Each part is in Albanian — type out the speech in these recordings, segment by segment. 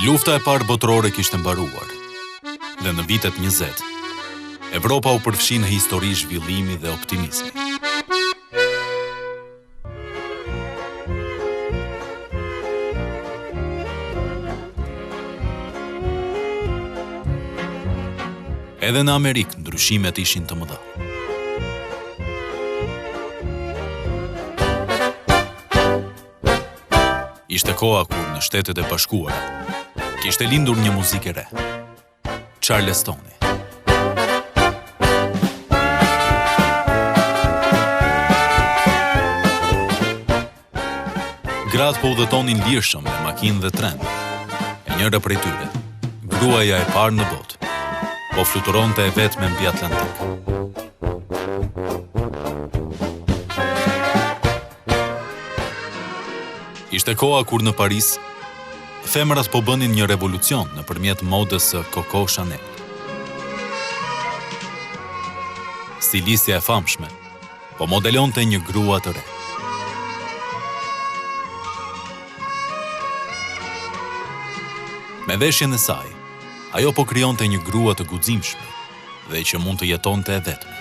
Lufta e parë botërore kishte mbaruar, dhe në vitet 20, Evropa u përfshi në histori zhvillimi dhe optimizmi. Edhe në Amerikë ndryshimet ishin të mëdha. Ishte koha kur në Shtetet e Bashkuara kishte lindur një muzikë e re, Charlestoni. Gratë po udhëtonin lirshëm me makinë dhe tren. E njëra prej tyre, gruaja e parë në botë, po fluturonte e vetme mbi Atlantik. Ishte koha kur në Paris, femrat po bënin një revolucion nëpërmjet modës së Coco Chanel. Stilistja e famshme po modelonte një grua të re. Me veshjen e saj, ajo po krijonte një grua të guximshme dhe që mund të jetonte e vetme.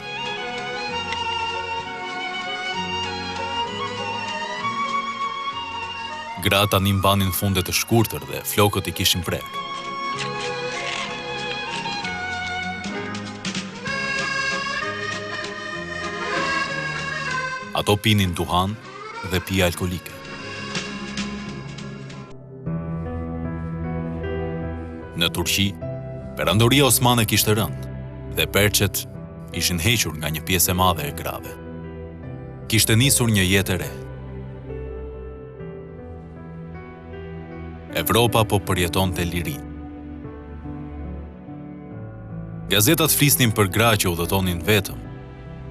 Gratë tani mbanin funde të shkurtër dhe flokët i kishin prerë. Ato pinin duhan dhe pije alkolike. Në Turqi, perandoria osmane kishte rënë dhe perçet ishin hequr nga një pjesë e madhe e grave. Kishte nisur një jetë e re. Evropa po përjetonte liri. Gazetat flisnin për gra që udhëtonin vetëm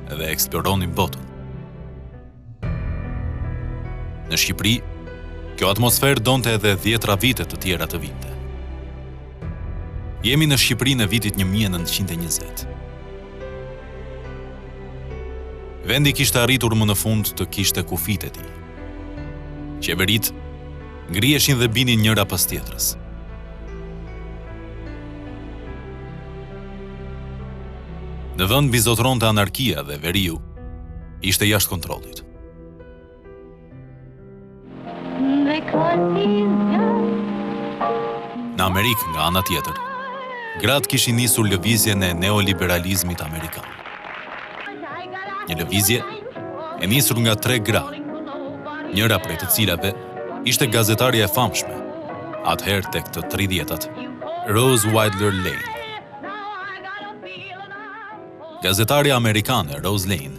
dhe eksploronin botën. Në Shqipëri, kjo atmosferë donte edhe 10 vite të tjera të vinte. Jemi në Shqipëri në vitit 1920. Vendi kishte arritur më në fund të kishte kufit e tij. Qeverit ngriheshin dhe binin njëra pas tjetrës. Në vend bizotronte anarkia dhe veriu ishte jashtë kontrollit. Në Amerikë, nga ana tjetër, gratë kishin nisur lëvizjen e neoliberalizmit amerikan. Një lëvizje e nisur nga 3 gra, njëra prej të cilave ishte gazetarja e famshme, atëherë tek të 30-tat, Rose Wilder Lane. Gazetarja amerikane Rose Lane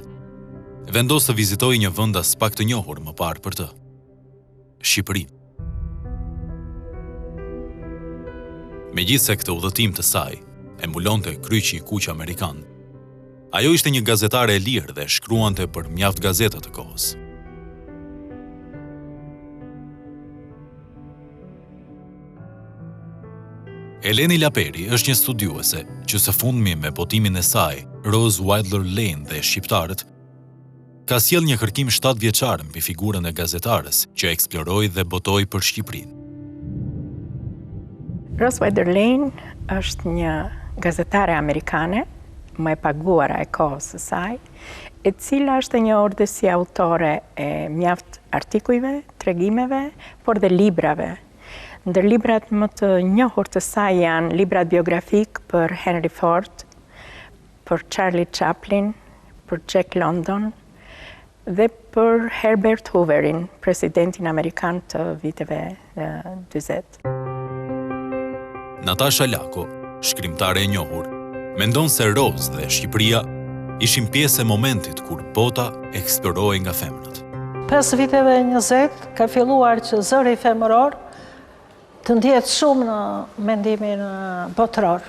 vendos të vizitojë një vend as pak të njohur më parë për të, Shqipërinë. Megjithse këtë udhëtim të saj e mbulonte kryqi i kuq amerikan, ajo ishte një gazetare e lirë dhe shkruante për mjaft gazeta të kohës. Eleni Laperi është një studiuese që së fundmi me botimin e saj, Rose Wilder Lane dhe shqiptarët, ka sjell një kërkim 7 vjeçar mbi figurën e gazetares që eksploroi dhe botoi për Shqipërinë. Rose Wilder Lane është një gazetare amerikane, më e paguara e kohës së saj, e cila është një ordësi autore e mjaft artikujve, tregimeve, por dhe librave. Ndër librat më të njohur të saj janë librat biografik për Henry Ford, për Charlie Chaplin, për Jack London dhe për Herbert Hooverin, presidentin amerikan të viteve 40. Natasha Lako, shkrimtare e njohur, mendon se Rose dhe Shqipëria ishin pjesë e momentit kur bota eksplorohej nga femrat. Pas viteve 20 ka filluar që zëri femëror të ndjetë shumë në mendimin botëror.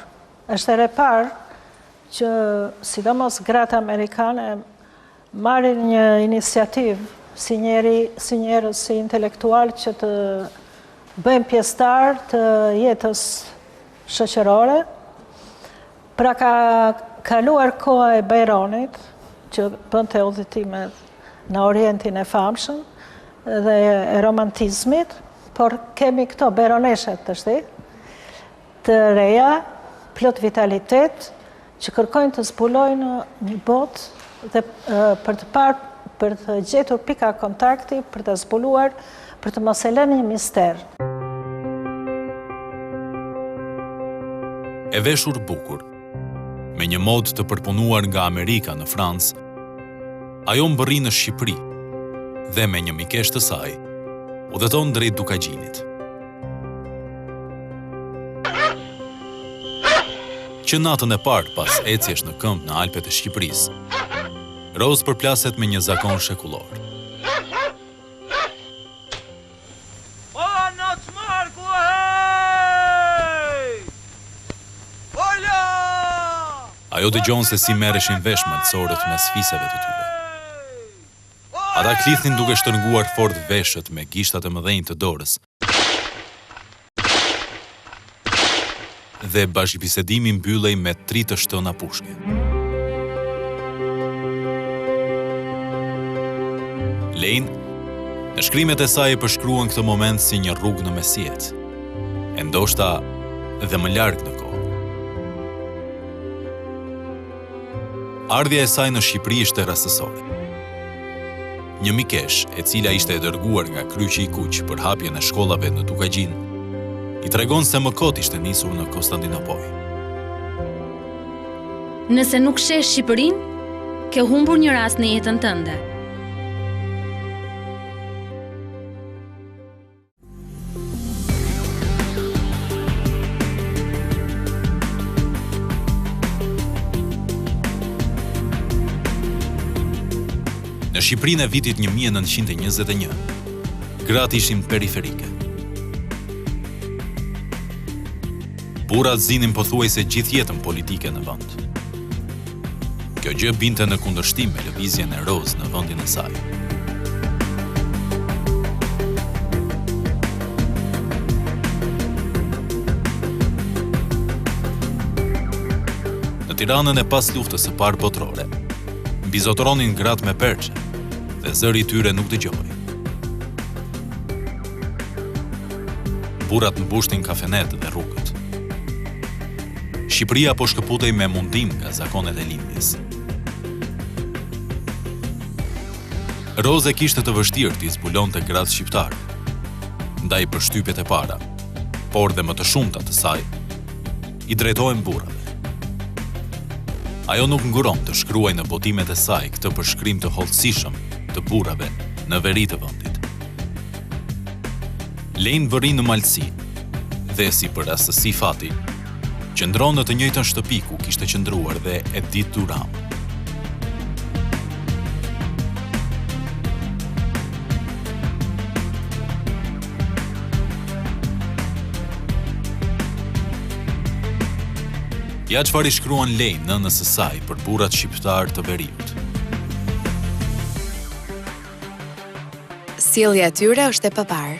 Është ere parë që sidomos gratë amerikane marrin një iniciativë si njerëz si intelektual që të bëjmë pjesëtar të jetës shoqërore. Pra ka kaluar koha e Bajronit, që bënte udhëtimet në Orientin e famshëm dhe e romantizmit, por kemi këto beroneshet të shti, të reja, plot vitalitet, që kërkojnë të zbulojnë një botë dhe për të gjetur pika kontakti, për të zbuluar, për të mos e lënë një mister. E veshur bukur, me një mod të përpunuar nga Amerika në Francë, ajo mbërri në Shqipëri dhe me një mikesh të saj, udhëton drejt Dukagjinit. Që natën e parë pas ecjesh në këmbë në Alpet e Shqipërisë, Rose përplaset me një zakon shekullor. Ajo dëgjon se si merreshin vesh malësorët mes fiseve të tyre. Ata klithin duke shtërnguar fort veshët me gishtat e mëdhenj të dorës. Dhe bashkëbisedimi mbyllej me 3 të shtëna pushke. Lane, në shkrimet e saj e përshkruan këtë moment si një rrugë në mesjet, e ndoshta dhe më larg në kohë. Ardhja e saj në Shqipëri ishte rastësore. Një mikesh, e cila ishte e dërguar nga Kryqi i Kuq për hapjen e shkollave në Dukagjin, i tregon se më kot ishte nisur në Konstantinopol. Nëse nuk shesh Shqipërinë, ke humbur një rast në jetën tënde. Në Shqipërinë e vitit 1921, gratë ishin periferike. Burrat zinin pothuajse gjithë jetën politike në vend. Kjo gjë binte në kundërshtim me lëvizjen e Rose në vendin e saj. Në Tiranën e pas luftës së parë botërore, mbizotëronin gratë me perçe dhe zëri i tyre nuk dëgjoi. Burrat mbushnin kafenet dhe rrugët. Shqipëria po shkëputej me mundim nga zakonet e lindjes. Rose kishte të vështirë t'i zbulonte gratë shqiptare, ndaj përshtypjet e para, por dhe më të shumta të saj, i drejtohen burrave. Ajo nuk nguron të shkruaj në botimet e saj këtë përshkrim të hollësishëm të burrave në veri të vendit. Lane vëri në Malësi dhe si për rastësi fati, qëndron në të njëjtën shtëpi ku kishte qëndruar dhe Edith Duram. Ja çfarë i shkruan Lane nënës së saj për burrat shqiptar të veriut. Sjellja e tyre është e paparë.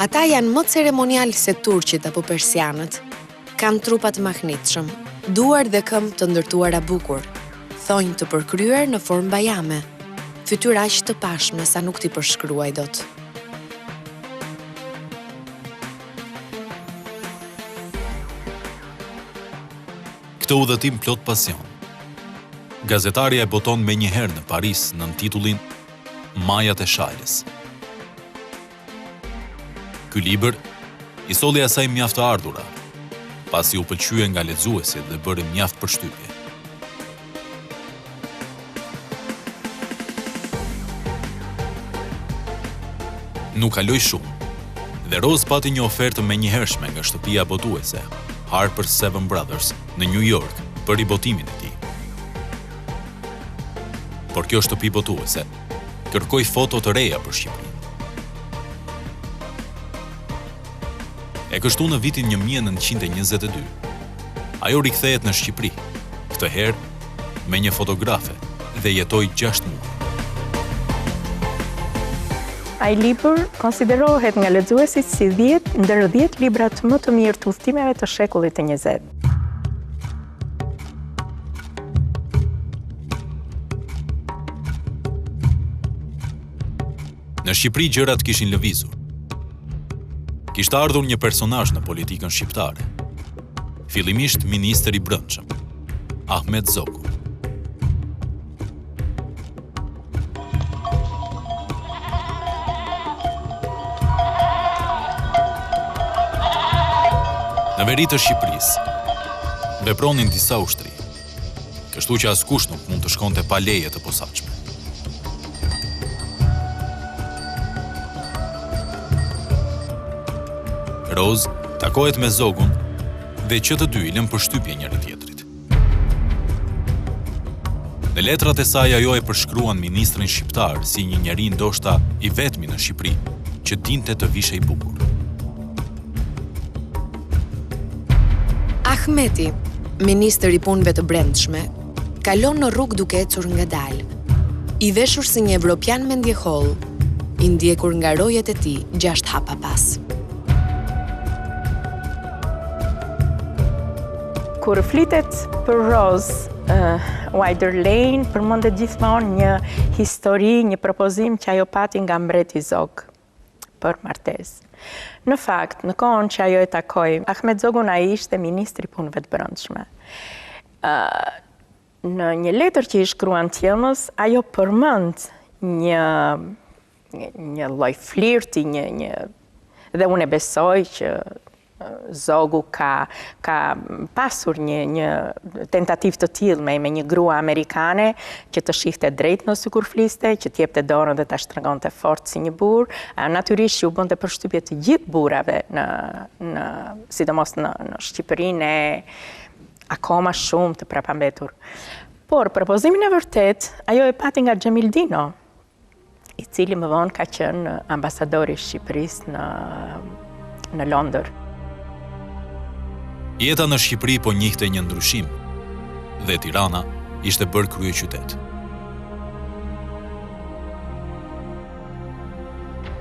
Ata janë më ceremonial se turqit apo persianët. Kanë trupa të mahnitshëm, duar dhe këmbë të ndërtuara bukur, thonjë të përkryer në formë bajame, fytyra aq të pashme sa nuk t'i përshkruaj dot. Këtë udhëtim plot pasion. Gazetarja e boton me njëherë në Paris nën titullin Majat e Shalës. Ky libër i solli asaj mjaft të ardhura, pasi u pëlqye nga lexuesit dhe bëri mjaft përshtypje. Nuk kaloi shumë, dhe Rose pati një ofertë menjëhershme nga shtëpia botuese, Harper Seven Brothers, në New York, për i botimin e tij. Por kjo shtëpi botuese kërkoi foto të reja për Shqipërinë. E kështu në vitin 1922, ajo rikthehet në Shqipëri, këtë herë me një fotografe dhe jetoi 6 muaj. Ai libër konsiderohet nga lexuesit si 10 ndër 10 librat më të mirë të udhëtimeve të shekullit të 20. Në Shqipëri gjërat kishin lëvizur. Kishte ardhur një personazh në politikën shqiptare, Fillimisht ministri i brendshëm, Ahmet Zogu. Në veri të Shqipërisë, vepronin disa ushtri, kështu që askush nuk mund të shkonte pa leje të posaçme. Roz takohet me Zogun dhe që të dy i lën përshtypje njëri tjetrit. Në letrat e saj ajo e përshkruan ministrin shqiptar si një njeri ndoshta i vetmi në Shqipëri që dinte të vishej bukur. Ahmeti, ministër i punëve të brendshme, kalon në rrugë duke ecur ngadalë. I veshur si një evropian me ndjeholl, i ndjekur nga rojet e tij 6 hapa pas. Kur flitet për Rose Wider Lane, përmendet gjithmonë një histori, një propozim që ajo pati nga mbreti Zog për martesë. Në fakt, në kohën që ajo e takoi, Ahmet Zogun ai ishte ministri i punëve të brendshme. Në një letër që i shkruan Tjelmës, ajo përmend një lloj flirti, dhe unë e besoj që Zogu ka pasur një tentativ të tillë me një grua amerikane që të shihte drejt në sy kur fliste, që t'jepte dorën dhe ta shtrengonte fort si një burr. Natyrisht që u bënte përshtypje të gjithë burrave sidomos në Shqipërinë akoma shumë të prapambetur. Por propozimin e vërtet ajo e pati nga Xhamildino, i cili më vonë ka qenë ambasadori i Shqipërisë në Londër. Jeta në Shqipëri po njihte një ndryshim dhe Tirana ishte bërë kryeqytet.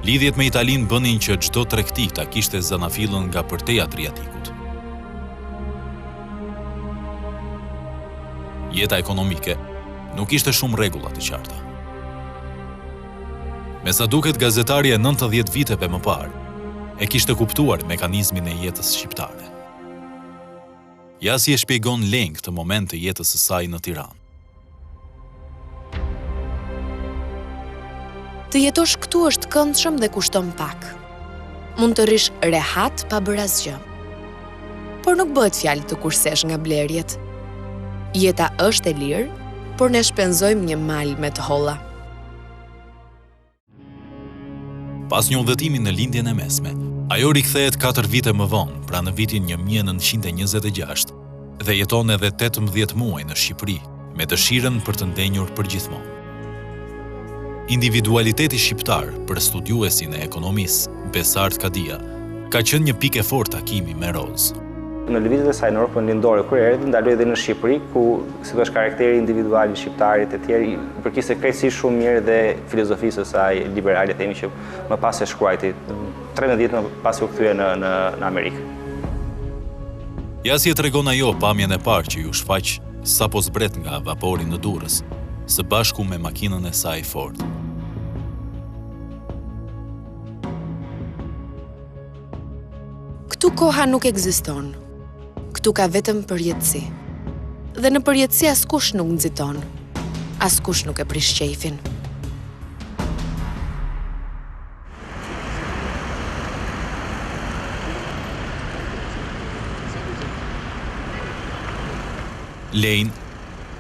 Lidhjet me Italinë bënin që çdo tregti ta kishte zanafillën nga përtej Adriatikut. Jeta ekonomike nuk ishte shumë rregulla të qarta. Me sa duket gazetari e 90 viteve më parë e kishte kuptuar mekanizmin e jetës shqiptare. Ja si e shpjegon Leng këtë moment të jetës së saj në Tiranë. Të jetosh këtu është këndshëm dhe kushton pak. Mund të rish rehat pa bërë asgjë. Por nuk bëhet fjalë të kursesh nga blerjet. Jeta është e lirë, por ne shpenzojmë një mal me të holla. Pas një udhëtimi në lindjen e mesme, ajo rikthehet 4 vite më vonë, pra në vitin 1926, dhe jeton edhe 18 muaj në Shqipëri, me dëshirën për të ndenjur përgjithmonë. Individualiteti shqiptar për studiuesin e ekonomisë, Besart Kadia, ka qenë një pikë e fortë takimi me Roz. Në lëvizjet e saj në Europën lindore, kur erdhi, ndaloi edhe në Shqipëri, ku si është karakteri individual i shqiptarit e tjerë, i përkiste krejtësisht shumë mirë dhe filozofisë së saj liberale, themi që më pas e shkruajti 13 ditë më pas u kthye në Amerikë. Ja si e tregon ajo pamjen e parë që ju shfaq sapo zbret nga vapori në Durrës, së bashku me makinën e saj Ford. Këtu koha nuk ekziston. Këtu ka vetëm përjetësi. Dhe në përjetësi askush nuk nxiton. Askush nuk e prish qejfin. Lejn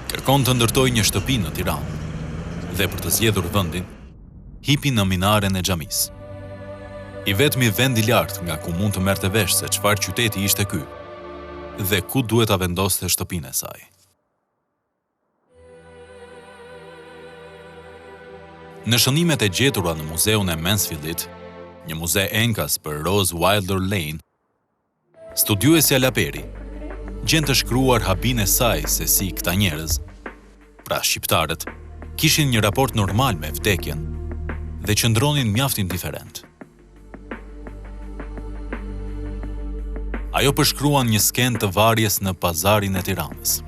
kërkon të ndërtoj një shtëpi në Tiranë dhe për të zgjedhur vendin, hipi në minaren e xhamisë. I vetmi vend i lartë nga ku mund të merrte vesh se çfarë qyteti ishte ky dhe ku duhet ta vendoste shtëpinë e saj. Në shënimet e gjetura në muzeun e Mansfieldit, një muze enkas për Rose Wider Lane, studiuesja Laperi gjen të shkruar habin e saj se si këta njerëz, pra shqiptarët, kishin një raport normal me vdekjen dhe qëndronin mjaft indiferent. Ajo përshkruan një skenë të varjes në pazarin e Tiranës.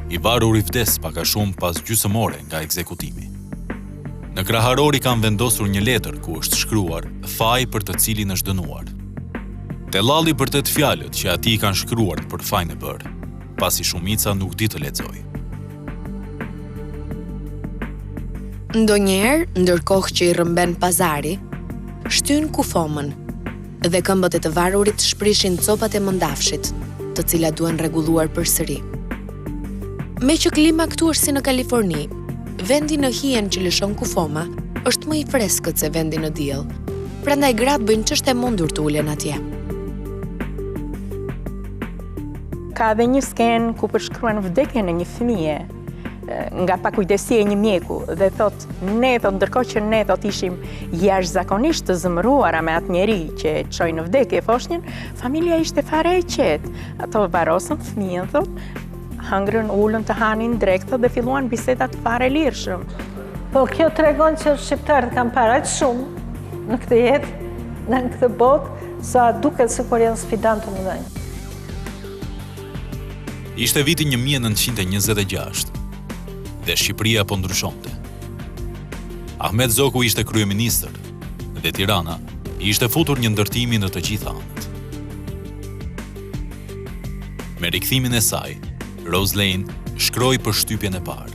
I varur i vdes pak a shumë pas gjysmore nga ekzekutimi. Në kraharori kanë vendosur një letër ku është shkruar faj për të cilin është dënuar. Tellalli vërtet fjalët që ati kanë shkruar për fajin e bërë, pasi shumica nuk di të lexojë. Ndonjëherë, ndërkohë që i rrëmben pazari, shtyn kufomën dhe këmbët e të varurit shprishin copat e mëndafshit, të cilat duhen rregulluar përsëri. Me që klima këtu është si në Kaliforni, vendi në hien që lëshon kufoma është më i freskët se vendi në diell, prandaj gratë bëjnë ç'është e mundur të ulen atje. Ka dhe një skenë ku përshkruan vdekjen e një fëmije nga pakujdesia e një mjeku dhe thot, ndërkohë që ne ishim jashtëzakonisht të zëmëruara me atë njeri që çoi në vdekje foshnjën, familja ishte fare e qetë. Ato varosën fëmijën, thot, hëngrën, ulën të hanin drekë dhe filluan bisedat fare lirshëm. Po kjo tregon që shqiptarët kanë parë aq shumë në këtë jetë, në këtë botë, sa duket sikur janë sfidantë të mëdhenj. Ishte viti 1926 dhe Shqipëria po ndryshonte. Ahmet Zoku ishte kryeministër dhe Tirana ishte futur një ndërtimi në të gjitha anët. Me rikthimin e saj, Rose Lane shkroi përshtypjen e parë.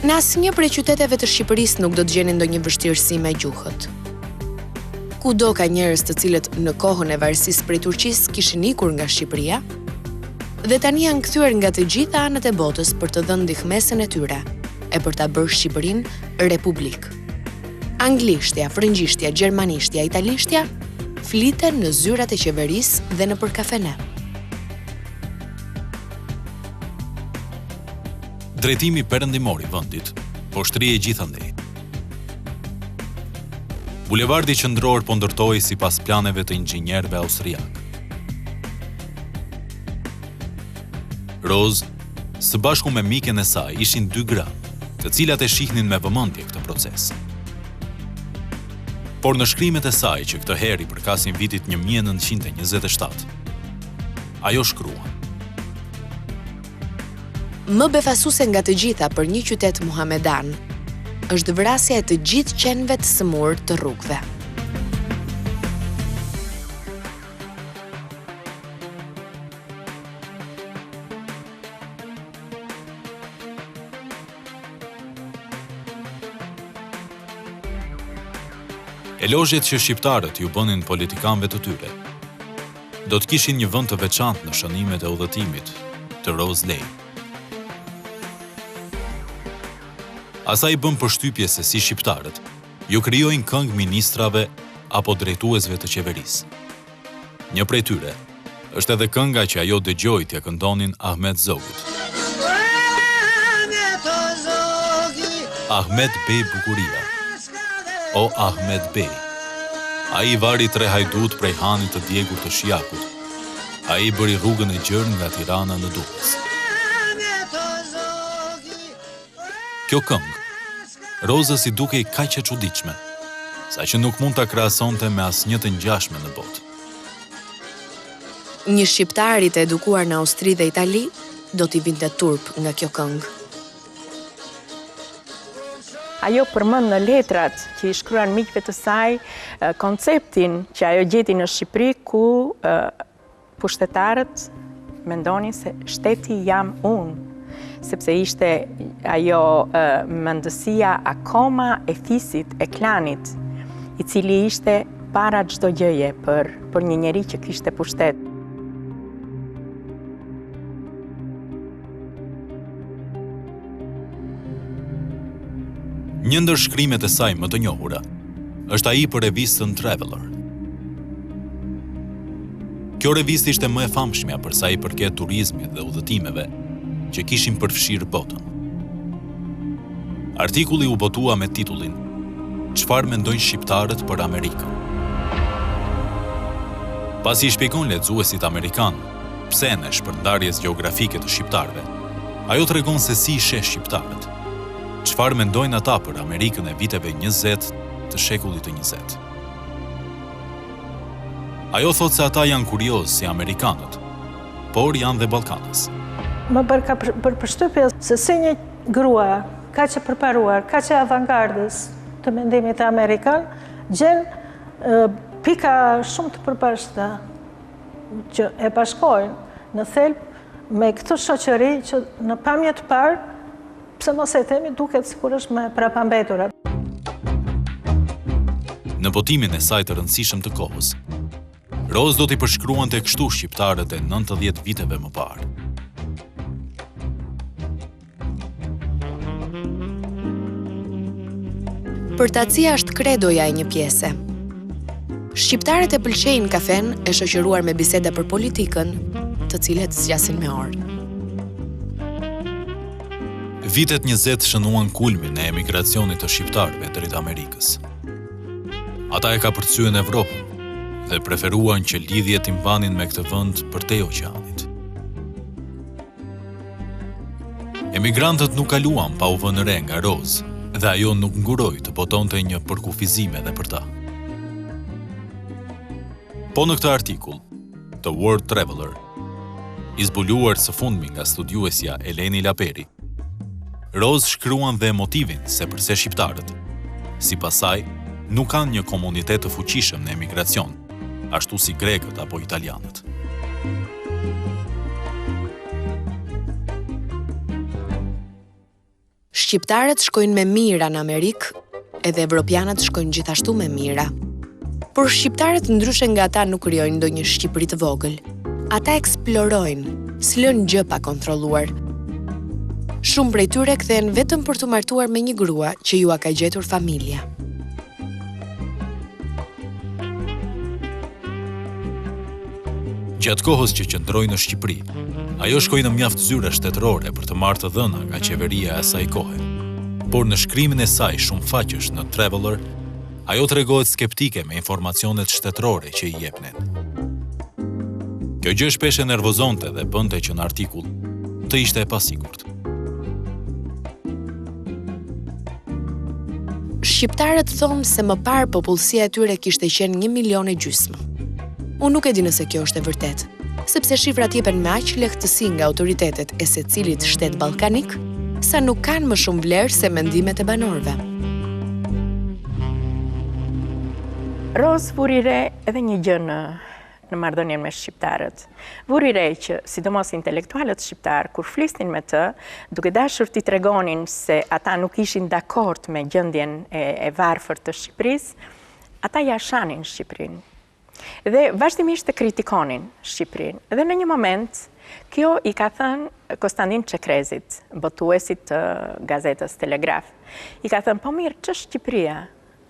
Në asnjë prej qyteteve të Shqipërisë nuk do të gjeni ndonjë vështirësi me gjuhët. Kudo ka njerëz të cilët në kohën e varësisë prej Turqisë kishin ikur nga Shqipëria dhe tani janë kthyer nga të gjitha anët e botës për të dhënë ndihmësën e tyre e për ta bërë Shqipërinë republikë. Anglishtja, frëngjishtja, gjermanishtja, italishtja fliten në zyrat e qeverisë dhe nëpër kafene. Drejtimi perëndimor i vendit po shtrihej gjithandej. Bulevardi qendror po ndërtohej sipas planeve të inxhinierëve austriak. Rose, së bashku me miken e saj, ishin 2 gra, të cilat e shihnin me vëmendje këtë proces. Por në shkrimet e saj që këtë herë i përkasin vitit 1927, ajo shkrua: Më befasuese nga të gjitha për një qytet muhamedan është vrasja e të gjithë qenëve të sëmurë të rrugëve. Elozhet që shqiptarët ju bënin politikanëve të tyre do të kishin një vend të veçantë në shënimet e udhëtimit të Rose Lane. Asaj bën përshtypje se si shqiptarët ju krijojnë këngë ministrave apo drejtuesve të qeverisë. Një prej tyre është edhe kënga që ajo dëgjoi t'ia këndonin Ahmet Zogut. Ahmet Bey bukuria. O Ahmet Bey. Ai vari 3 hajdut prej hanit të djegur të Shijakut. Ai bëri rrugën e gjerë nga Tirana në Durrës. Kjo këngë, Rozës i dukej kaq e çuditshme, saqë nuk mund ta krahasonte me asnjë të ngjashme në botë. Një shqiptar i të edukuar në Austri dhe Itali do t'i vinte turp nga kjo këngë. Ajo përmend në letrat që i shkruan miqve të saj konceptin që ajo gjeti në Shqipëri ku pushtetarët mendonin se shteti jam unë, sepse ishte ajo mendësia akoma e fisit, e klanit, i cili ishte para çdo gjëje për një njeri që kishte pushtet. Një ndër shkrimet e saj më të njohura është ai për revistën Traveler. Kjo revistë ishte më e famshmja për sa i përket turizmit dhe udhëtimeve që kishin përfshirë botën. Artikulli u botua me titullin "Çfarë mendojnë shqiptarët për Amerikën?". Pasi i shpjegon lexuesit amerikan pse në shpërndarjes gjeografike të shqiptarëve, ajo tregon se si i sheh shqiptarët, çfarë mendojnë ata për Amerikën e viteve 20 të shekullit të 20. Ajo thot se ata janë kurioz si amerikanët, por janë dhe ballkanës. Më bërka për përshtypje se si një grua ka që përparuar, ka që avangardës të mendimit amerikan, gjen pika shumë të përbashkëta që e bashkojnë në thelb me këtë shoqëri që në pamje të parë, pse mos e themi, duket sikur është me prapambetura. Në botimin e saj të rëndësishëm të kohës, Rose do t'i përshkruante kështu shqiptarët e 90 viteve më parë. Përtatësia është kredoja e një pjese. Shqiptarët e pëlqejnë kafen e shoqëruar me biseda për politikën, të cilet zgjasin me orë. Vitet 20 shënuan kulmin e emigracionit të shqiptarëve drejt Amerikës. Ata e ka përcyen Evropën dhe preferuan që lidhjet i mbanin me këtë vend përtej oqeanit. Emigrantët nuk kaluan pa u vënë re nga Rose, dhe ajo nuk nguroi të botonte një përkufizim edhe për ta. Po në këtë artikull, The World Traveler, i zbuluar së fundmi nga studiuesja Eleni Laperi, Rose shkruan dhe motivin se përse shqiptarët, sipas saj, nuk kanë një komunitet të fuqishëm në emigracion, ashtu si grekët apo italianët. Shqiptarët shkojnë me mira në Amerikë, edhe evropianët shkojnë gjithashtu me mira. Por shqiptarët ndryshe nga ata nuk krijojnë ndonjë Shqipëri të vogël. Ata eksplorojnë, s'lën gjë pa kontrolluar. Shumë prej tyre kthehen vetëm për të martuar me një grua që ju a ka gjetur familja. Gjatë kohës që qëndroi në Shqipëri, ajo shkoi në mjaft zyra shtetërore për të marrë të dhëna nga qeveria e asaj kohe. Por në shkrimin e saj shumëfaqësh në Traveler, ajo tregohet skeptike me informacionet shtetërore që i jepnin. Kjo gjë shpesh e nervozonte dhe bënte që në artikull të ishte e pasigurt. Shqiptarët thonë se më parë popullsia e tyre kishte qenë 1,5 milion. Unë nuk e di nëse kjo është e vërtet, sepse shifrat jepen me aq lehtësi nga autoritetet e secilit shtet ballkanik, sa nuk kanë më shumë vlerë se mendimet e banorëve. Rose vuri re edhe një gjë në marrëdhënien me shqiptarët. Vuri re që, sidomos intelektualët shqiptar, kur flisnin me të, duke dashur t'i tregonin se ata nuk ishin dakord me gjendjen e varfër të Shqipërisë, ata ja shanin Shqipërinë. Dhe vazhdimisht të kritikonin Shqipërinë. Dhe në një moment, kjo i ka thënë Konstantin Çekrezit, botuesit të gazetës Telegraf. I ka thënë, po mirë, ç'është Shqipëria?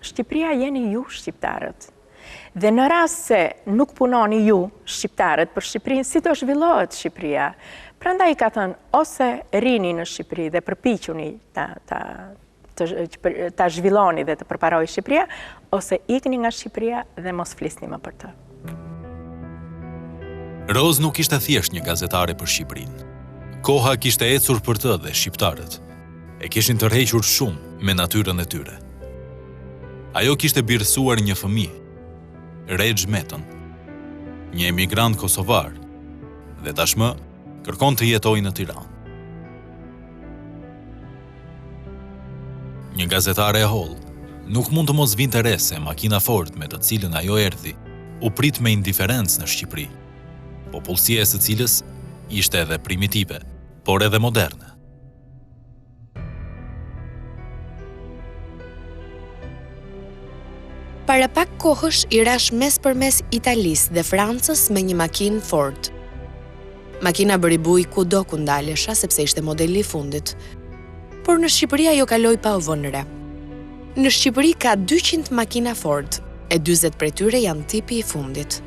Shqipëria jeni ju shqiptarët. Dhe në rast se nuk punoni ju shqiptarët për Shqipërinë, si do zhvillohet Shqipëria? Prandaj i ka thënë, ose rini në Shqipëri dhe përpiquni ta zhvilloni dhe të përparoj Shqipëria, ose ikni nga Shqipëria dhe mos flisni më për të. Rose nuk ishte thjesht një gazetare për Shqipërinë. Koha kishte ecur për të dhe shqiptarët e kishin tërhequr shumë me natyrën e tyre. Ajo kishte birësuar një fëmijë, Rexh Metën, një emigrant kosovar, dhe tashmë kërkon të jetojë në Tiranë. Një gazetare e hollë nuk mund të mos vinte re se makina Ford me të cilën ajo erdhi u prit me indiferencë në Shqipëri, popullsia e së cilës ishte edhe primitive, por edhe moderne. Para pak kohësh i rash mes për mes Italisë dhe Francës me një makinë Ford. Makina bëri buj kudo ku ndalesha sepse ishte modeli i fundit. Por në Shqipëri ajo kaloi pa u vënë re. Në Shqipëri ka 200 makina Ford, e 40 prej tyre janë tipi i fundit.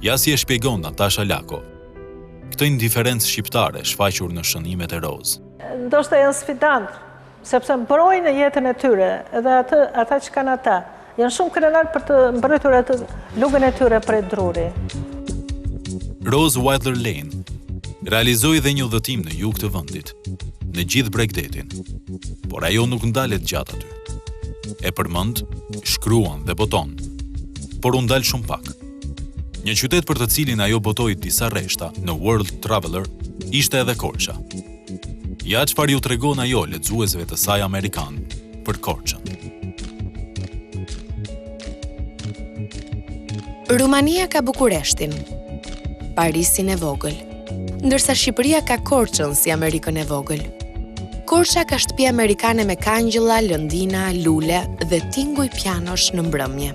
Ja si e shpjegon Natasha Lako, këtë indiferencë shqiptare shfaqur në shënimet e Rose. Ndoshta janë sfidantë, sepse mbrojnë jetën e tyre, edhe ata që kanë ata, janë shumë krenar për të mbrojtur atë lugën e tyre prej druri. Rose Wilder Lane realizoi dhe një udhëtim në jug të vendit, në gjithë Bregdetin, por ajo nuk ndalet gjatë aty. E përmend, shkruan dhe boton, por u ndal shumë pak. Një qytet për të cilin ajo botoi disa rreshta në World Traveler ishte edhe Korça. Ja çfarë ju tregon ajo lexuesve të saj amerikan për Korçën. Rumania ka Bukureshtin, Parisin e vogël, ndërsa Shqipëria ka Korçën si Amerikën e vogël. Korça ka shtëpi amerikane me kangjëlla, lëndina, lule dhe tinguj pianosh në mbrëmje.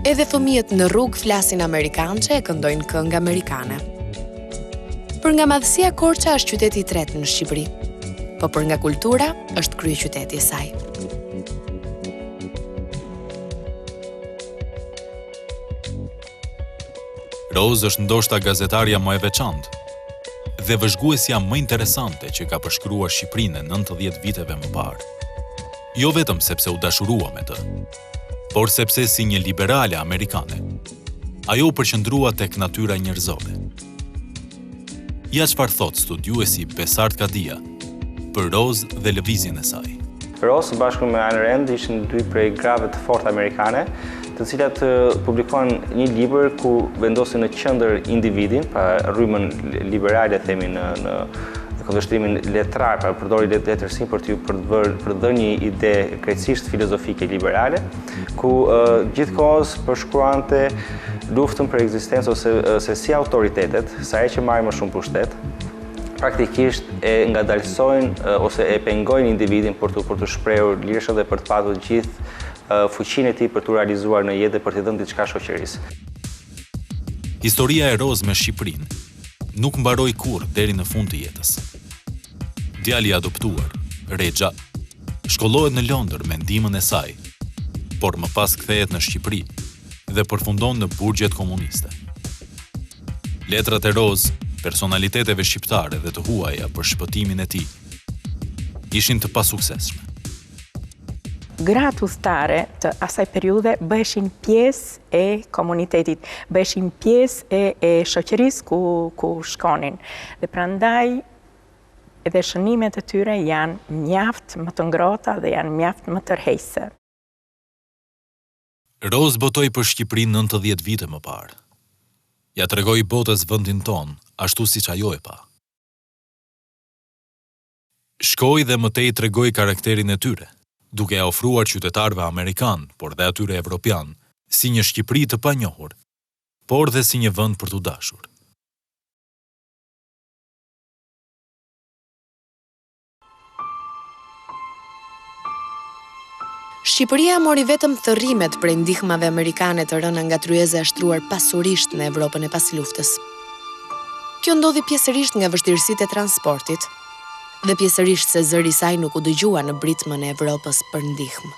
Edhe fëmijët në rrugë flasin amerikançe e këndojnë këngë amerikane. Për nga madhësia, Korça është qyteti i tretë në Shqipëri, po për nga kultura është kryeqyteti i saj. Rose është ndoshta gazetarja më e veçantë dhe vëzhguesja më interesante që ka përshkruar Shqipërinë 90 viteve më parë. Jo vetëm sepse u dashurua me të, por sepse si një liberale amerikane, ajo u përqendrua tek natyra njerëzore. Ja çfarë thot studiuesi Besart Kadia për Rose dhe lëvizjen e saj. Rose bashkë me Ayn Rand ishin dy prej grave të fortë amerikane, të cilat publikohen një libër ku vendosin në qendër individin, pa rrymën liberale themi në kundërshtrimin letrar, pra përdori letërsinë për të dhënë një ide krejtësisht filozofike liberale, ku gjithkohës përshkruante luftën për ekzistencë ose si autoritetet, sa e që marrin më shumë pushtet, praktikisht e ngadalsojnë ose e pengojnë individin për të shprehur lirshëm dhe për të patur gjithë fuqinë e tij për të realizuar në jetë dhe për të dhënë diçka shoqërisë. Historia e Rose me Shqipërinë nuk mbaroi kurrë deri në fund të jetës. Djali i adoptuar, Rexha, shkollohet në Londër me ndihmën e saj, por më pas kthehet në Shqipëri dhe përfundon në burgjet komuniste. Letrat e Rose, personaliteteve shqiptare dhe të huaja për shpëtimin e tij, ishin të pasuksesshme. Gratë udhëtare të asaj periudhe bëheshin pjesë e komunitetit, bëheshin pjesë e shoqërisë ku shkonin. Dhe prandaj edhe shënimet e tyre janë mjaft më të ngrohta dhe janë mjaft më tërheqëse. Rose botoi për Shqipërinë 90 vite më parë. Ja tregoi botës vendin ton, ashtu siç ajo e pa. Shkoi dhe mëtej tregoi karakterin e tyre, duke e ofruar qytetarëve amerikan, por dhe atyre evropian, si një Shqipëri të panjohur, por dhe si një vend për t'u dashur. Shqipëria mori vetëm thërrimet prej ndihmave amerikane të rëna nga tryeza e shtruar pasurisht në Evropën e pasluftës. Kjo ndodhi pjesërisht nga vështirësitë e transportit dhe pjesërisht se zëri i saj nuk u dëgjua në britmën e Evropës për ndihmë.